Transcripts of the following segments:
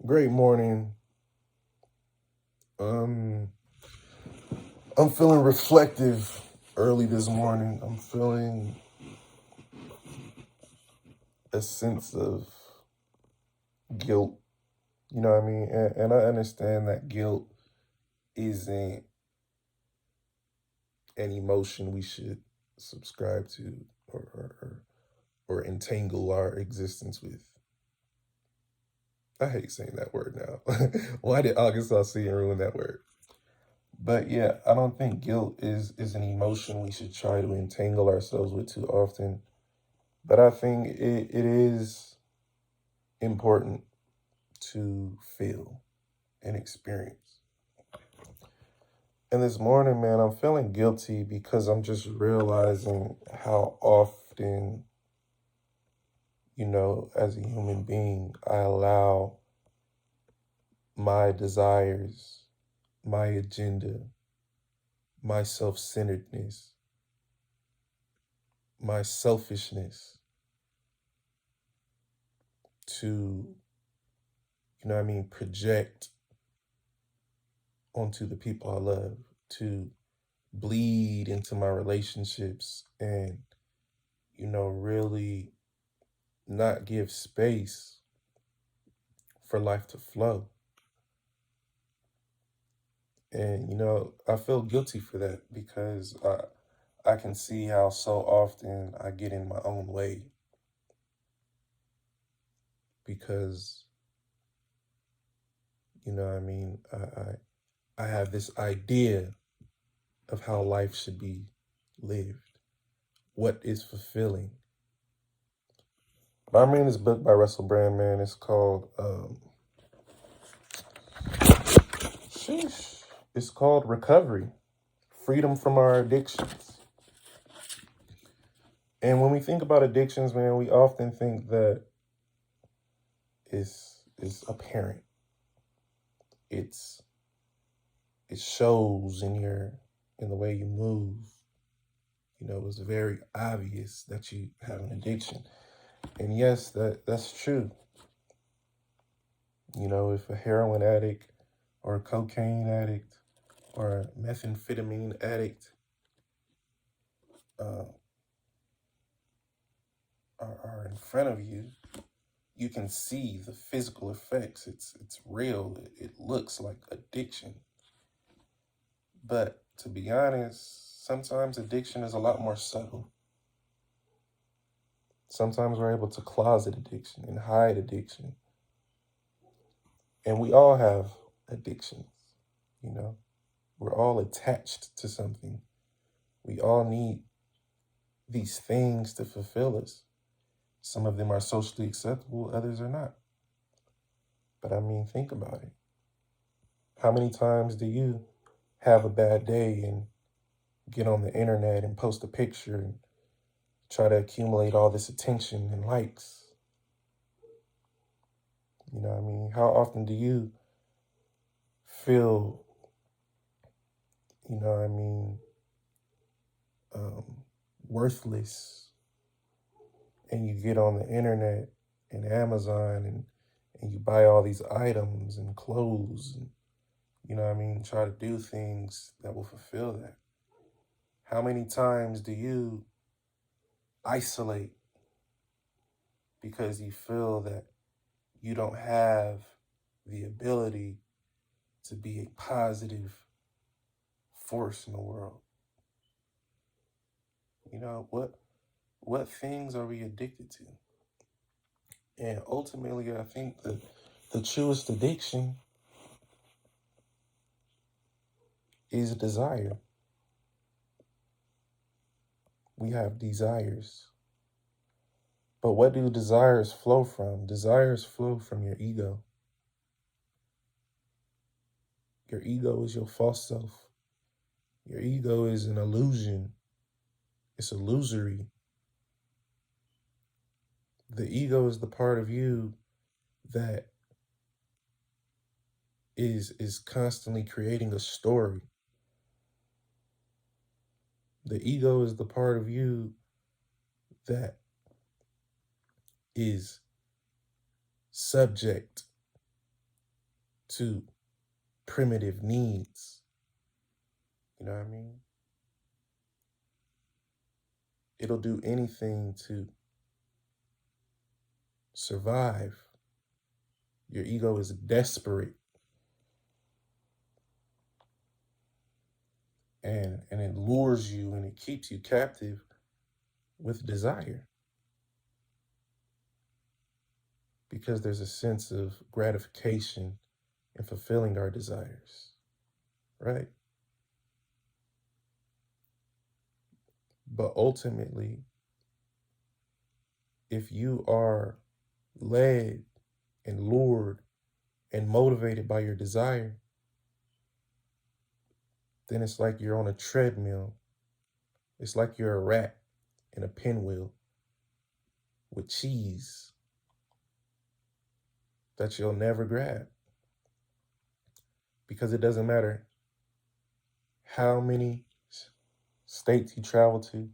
Great morning. Um, I'm feeling reflective early this morning. I'm feeling a sense of guilt. You know what I mean? And I understand that guilt isn't an emotion we should subscribe to or entangle our existence with. I hate saying that word now. Why did August Alsina ruin that word? But yeah, I don't think guilt is an emotion we should try to entangle ourselves with too often. But I think it is important to feel and experience. And this morning, man, I'm feeling guilty because I'm just realizing how often, as a human being, I allow my desires, my agenda, my self centeredness, my selfishness to, project onto the people I love, to bleed into my relationships and, really not give space for life to flow. And, I feel guilty for that because I can see how so often I get in my own way because, I have this idea of how life should be lived, what is fulfilling. But I'm reading this book by Russell Brand, man. It's called sheesh. It's called Recovery: Freedom from Our Addictions. And when we think about addictions, man, we often think that it's apparent. It's it shows in the way you move. It's very obvious that you have an addiction. And yes, that's true. If a heroin addict or a cocaine addict or a methamphetamine addict uh, are in front of you, you can see the physical effects. It's real. It looks like addiction. But to be honest, sometimes addiction is a lot more subtle. Sometimes we're able to closet addiction and hide addiction. And we all have addictions, you know. We're all attached to something. We all need these things to fulfill us. Some of them are socially acceptable, others are not. But I mean, think about it. How many times do you have a bad day and get on the internet and post a picture and try to accumulate all this attention and likes? How often do you feel, you know what I mean, um, worthless and you get on the internet and Amazon and you buy all these items and clothes and, try to do things that will fulfill that? How many times do you isolate because you feel that you don't have the ability to be a positive force in the world? What things are we addicted to? And ultimately, I think that the truest addiction is a desire. We have desires. But what do desires flow from? Desires flow from your ego. Your ego is your false self. Your ego is an illusion. It's illusory. The ego is the part of you that is constantly creating a story. The ego is the part of you that is subject to primitive needs. You know what I mean? It'll do anything to survive. Your ego is desperate, and it lures you and it keeps you captive with desire, because there's a sense of gratification in fulfilling our desires, right? But ultimately, if you are led and lured and motivated by your desire, then it's like you're on a treadmill. It's like you're a rat in a pinwheel with cheese that you'll never grab. Because it doesn't matter how many states you travel to,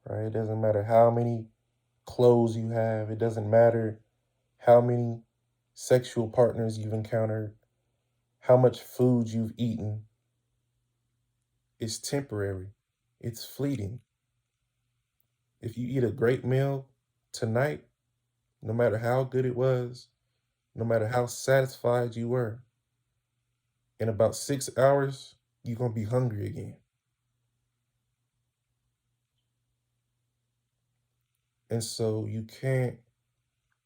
right? It doesn't matter how many clothes you have. It doesn't matter how many sexual partners you've encountered, how much food you've eaten. It's temporary. It's fleeting. If you eat a great meal tonight, no matter how good it was, no matter how satisfied you were, in about 6 hours, you're going to be hungry again. And so you can't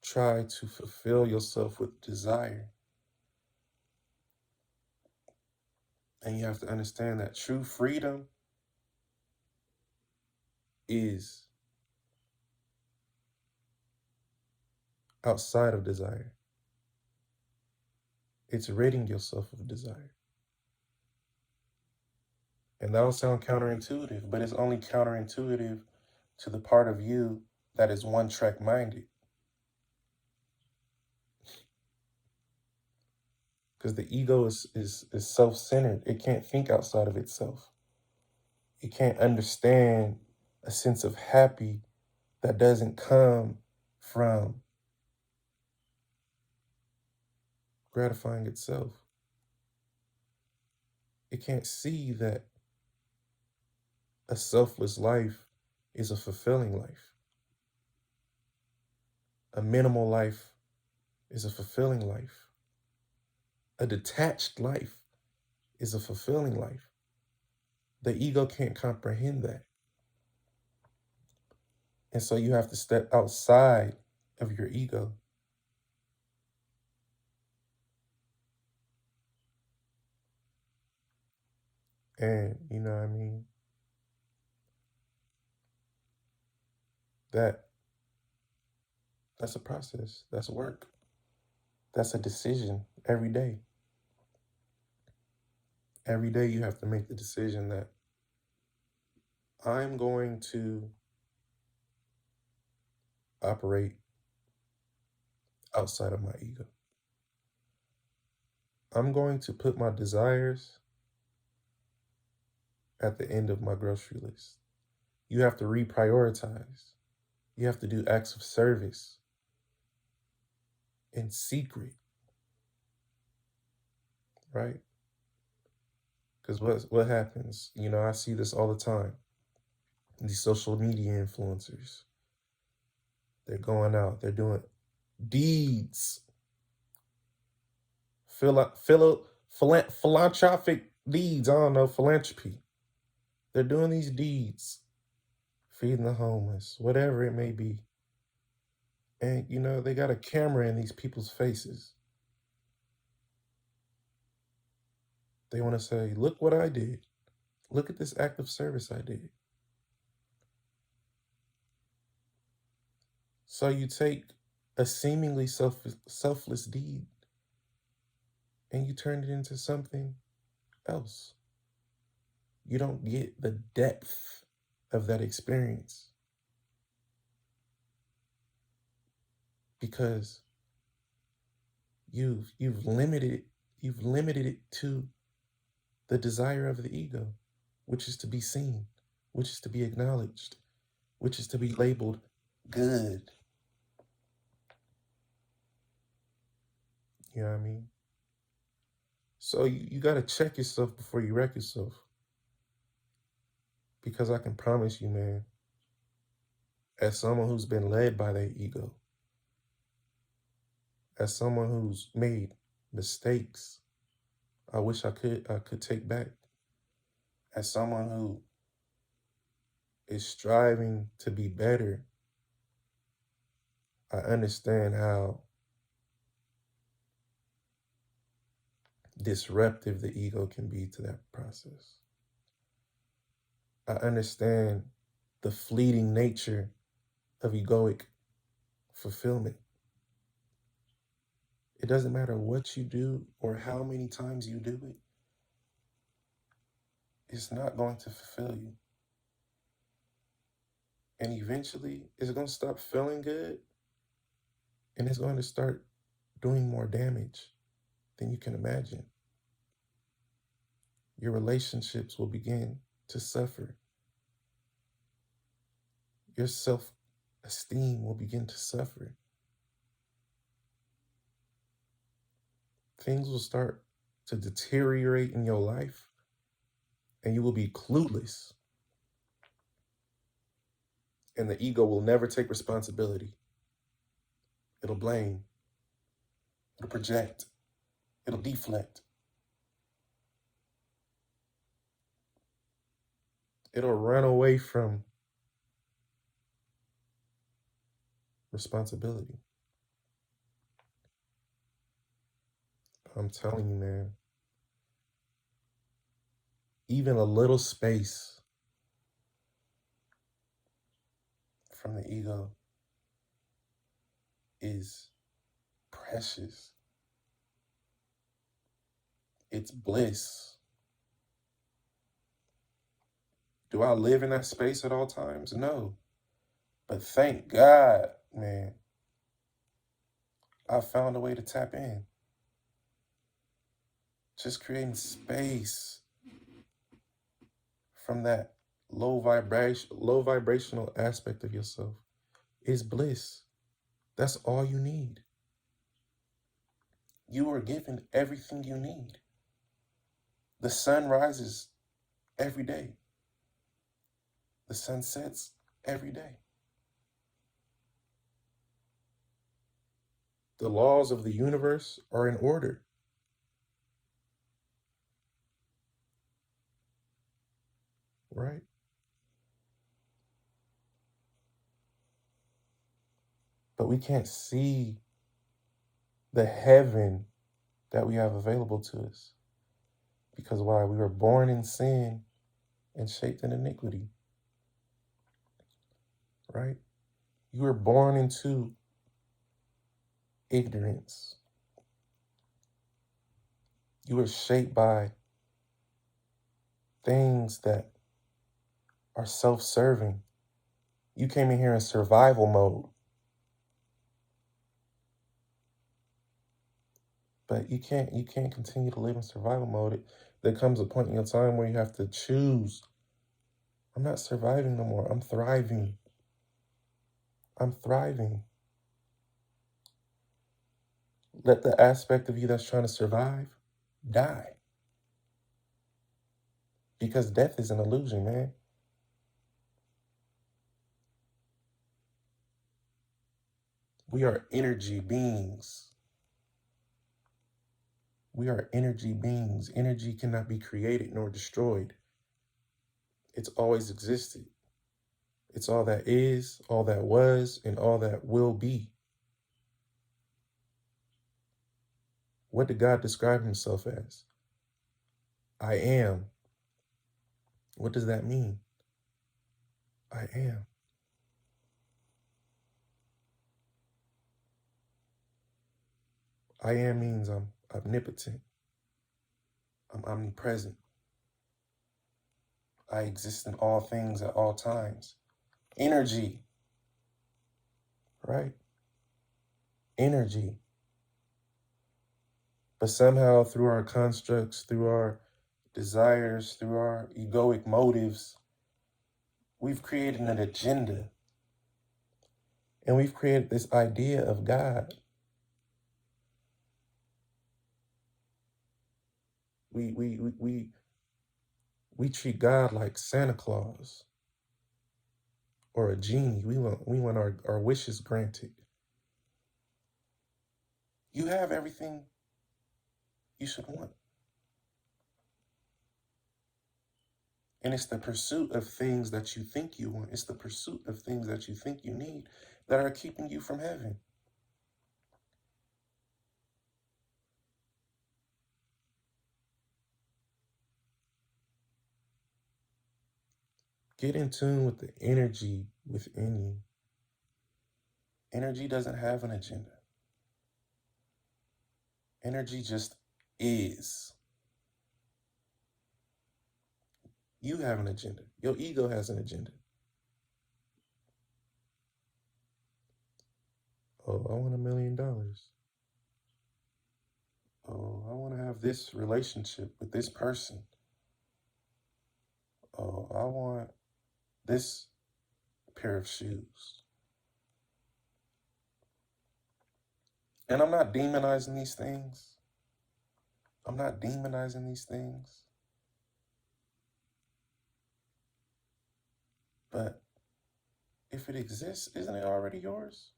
try to fulfill yourself with desire. And you have to understand that true freedom is outside of desire. It's ridding yourself of desire. And that'll sound counterintuitive, but it's only counterintuitive to the part of you that is one-track minded. Because the ego is self-centered. It can't think outside of itself. It can't understand a sense of happy that doesn't come from gratifying itself. It can't see that a selfless life is a fulfilling life. A minimal life is a fulfilling life. A detached life is a fulfilling life. The ego can't comprehend that. And so you have to step outside of your ego. And, you know what I mean? That's a process. That's work. That's a decision every day. Every day you have to make the decision that I'm going to operate outside of my ego. I'm going to put my desires at the end of my grocery list. You have to reprioritize. You have to do acts of service in secret, right? Because what happens? You know, I see this all the time. These social media influencers, they're going out, they're doing deeds, philanthropic deeds. I don't know, philanthropy. They're doing these deeds, feeding the homeless, whatever it may be. And, you know, they got a camera in these people's faces. They want to say, look what I did. Look at this act of service I did. So you take a seemingly selfless deed and you turn it into something else. You don't get the depth of that experience because you've limited it to the desire of the ego, which is to be seen, which is to be acknowledged, which is to be labeled good. You know what I mean? So you got to check yourself before you wreck yourself. Because I can promise you, man, as someone who's been led by their ego, as someone who's made mistakes I wish I could take back, as someone who is striving to be better, I understand how disruptive the ego can be to that process. I understand the fleeting nature of egoic fulfillment. It doesn't matter what you do or how many times you do it, it's not going to fulfill you. And eventually, it's going to stop feeling good and it's going to start doing more damage than you can imagine. Your relationships will begin to suffer. Your self-esteem will begin to suffer. Things will start to deteriorate in your life and you will be clueless. And the ego will never take responsibility. It'll blame. It'll project. It'll deflect. It'll run away from responsibility. I'm telling you, man, even a little space from the ego is precious. It's bliss. Do I live in that space at all times? No. But thank God, man, I found a way to tap in. Just creating space from that low vibrational aspect of yourself is bliss. That's all you need. You are given everything you need. The sun rises every day. The sun sets every day. The laws of the universe are in order. Right? But we can't see the heaven that we have available to us. Because why? We were born in sin and shaped in iniquity. Right? You were born into ignorance. You were shaped by things that are self-serving. You came in here in survival mode. But you can't continue to live in survival mode. There comes a point in your time where you have to choose. I'm not surviving no more. I'm thriving. I'm thriving. Let the aspect of you that's trying to survive die. Because death is an illusion, man. We are energy beings. We are energy beings. Energy cannot be created nor destroyed. It's always existed. It's all that is, all that was, and all that will be. What did God describe himself as? I am. What does that mean? I am. I am means I'm omnipotent. I'm omnipresent. I exist in all things at all times. Energy, right? Energy. But somehow through our constructs, through our desires, through our egoic motives, we've created an agenda. And we've created this idea of God. we treat God like Santa Claus or a genie. We want our wishes granted. You have everything you should want. And it's the pursuit of things that you think you want. It's the pursuit of things that you think you need that are keeping you from heaven. Get in tune with the energy within you. Energy doesn't have an agenda. Energy just is. You have an agenda. Your ego has an agenda. Oh, I want $1 million. Oh, I want to have this relationship with this person. Oh, I want this pair of shoes. And I'm not demonizing these things. I'm not demonizing these things. But if it exists, isn't it already yours?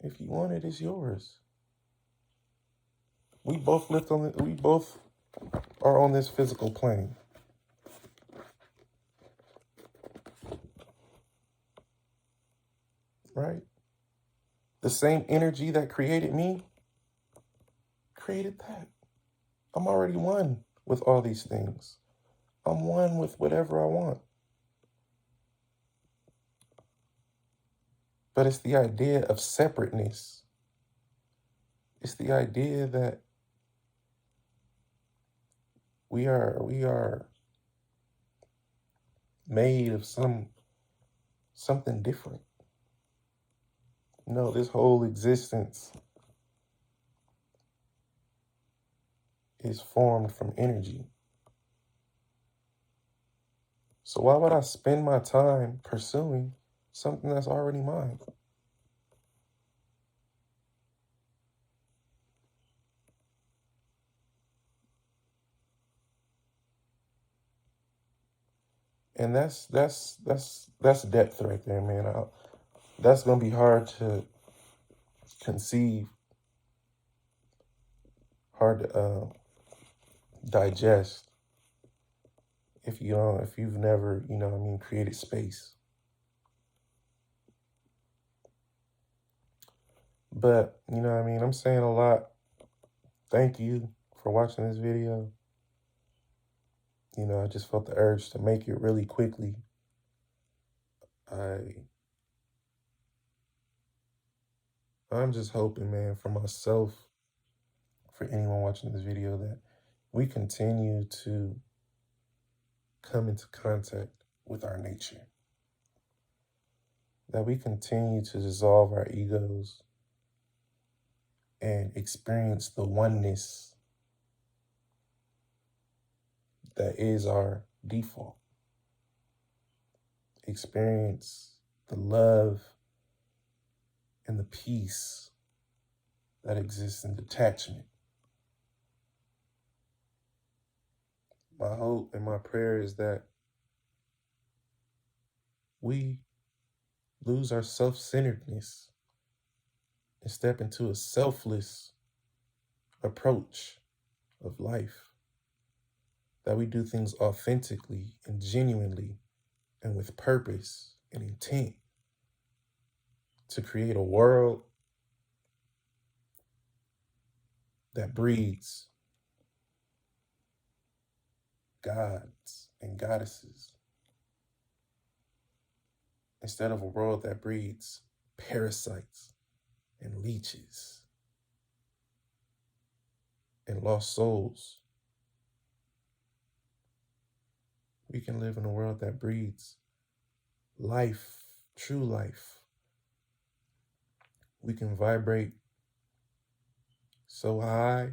If you want it, it's yours. We both are on this physical plane. Right? The same energy that created me created that. I'm already one with all these things. I'm one with whatever I want. But it's the idea of separateness. It's the idea that we are made of something different. No, this whole existence is formed from energy. So why would I spend my time pursuing something that's already mine? And that's depth right there, man. That's gonna be hard to conceive, hard to digest if you've never, created space. But I'm saying a lot. Thank you for watching this video. I just felt the urge to make it really quickly. I'm just hoping, man, for myself, for anyone watching this video, that we continue to come into contact with our nature, that we continue to dissolve our egos and experience the oneness that is our default. Experience the love and the peace that exists in detachment. My hope and my prayer is that we lose our self-centeredness and step into a selfless approach of life, that we do things authentically and genuinely and with purpose and intent to create a world that breeds gods and goddesses instead of a world that breeds parasites and leeches and lost souls. We can live in a world that breeds life, true life. We can vibrate so high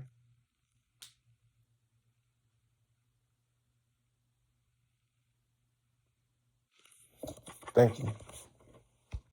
Thank you.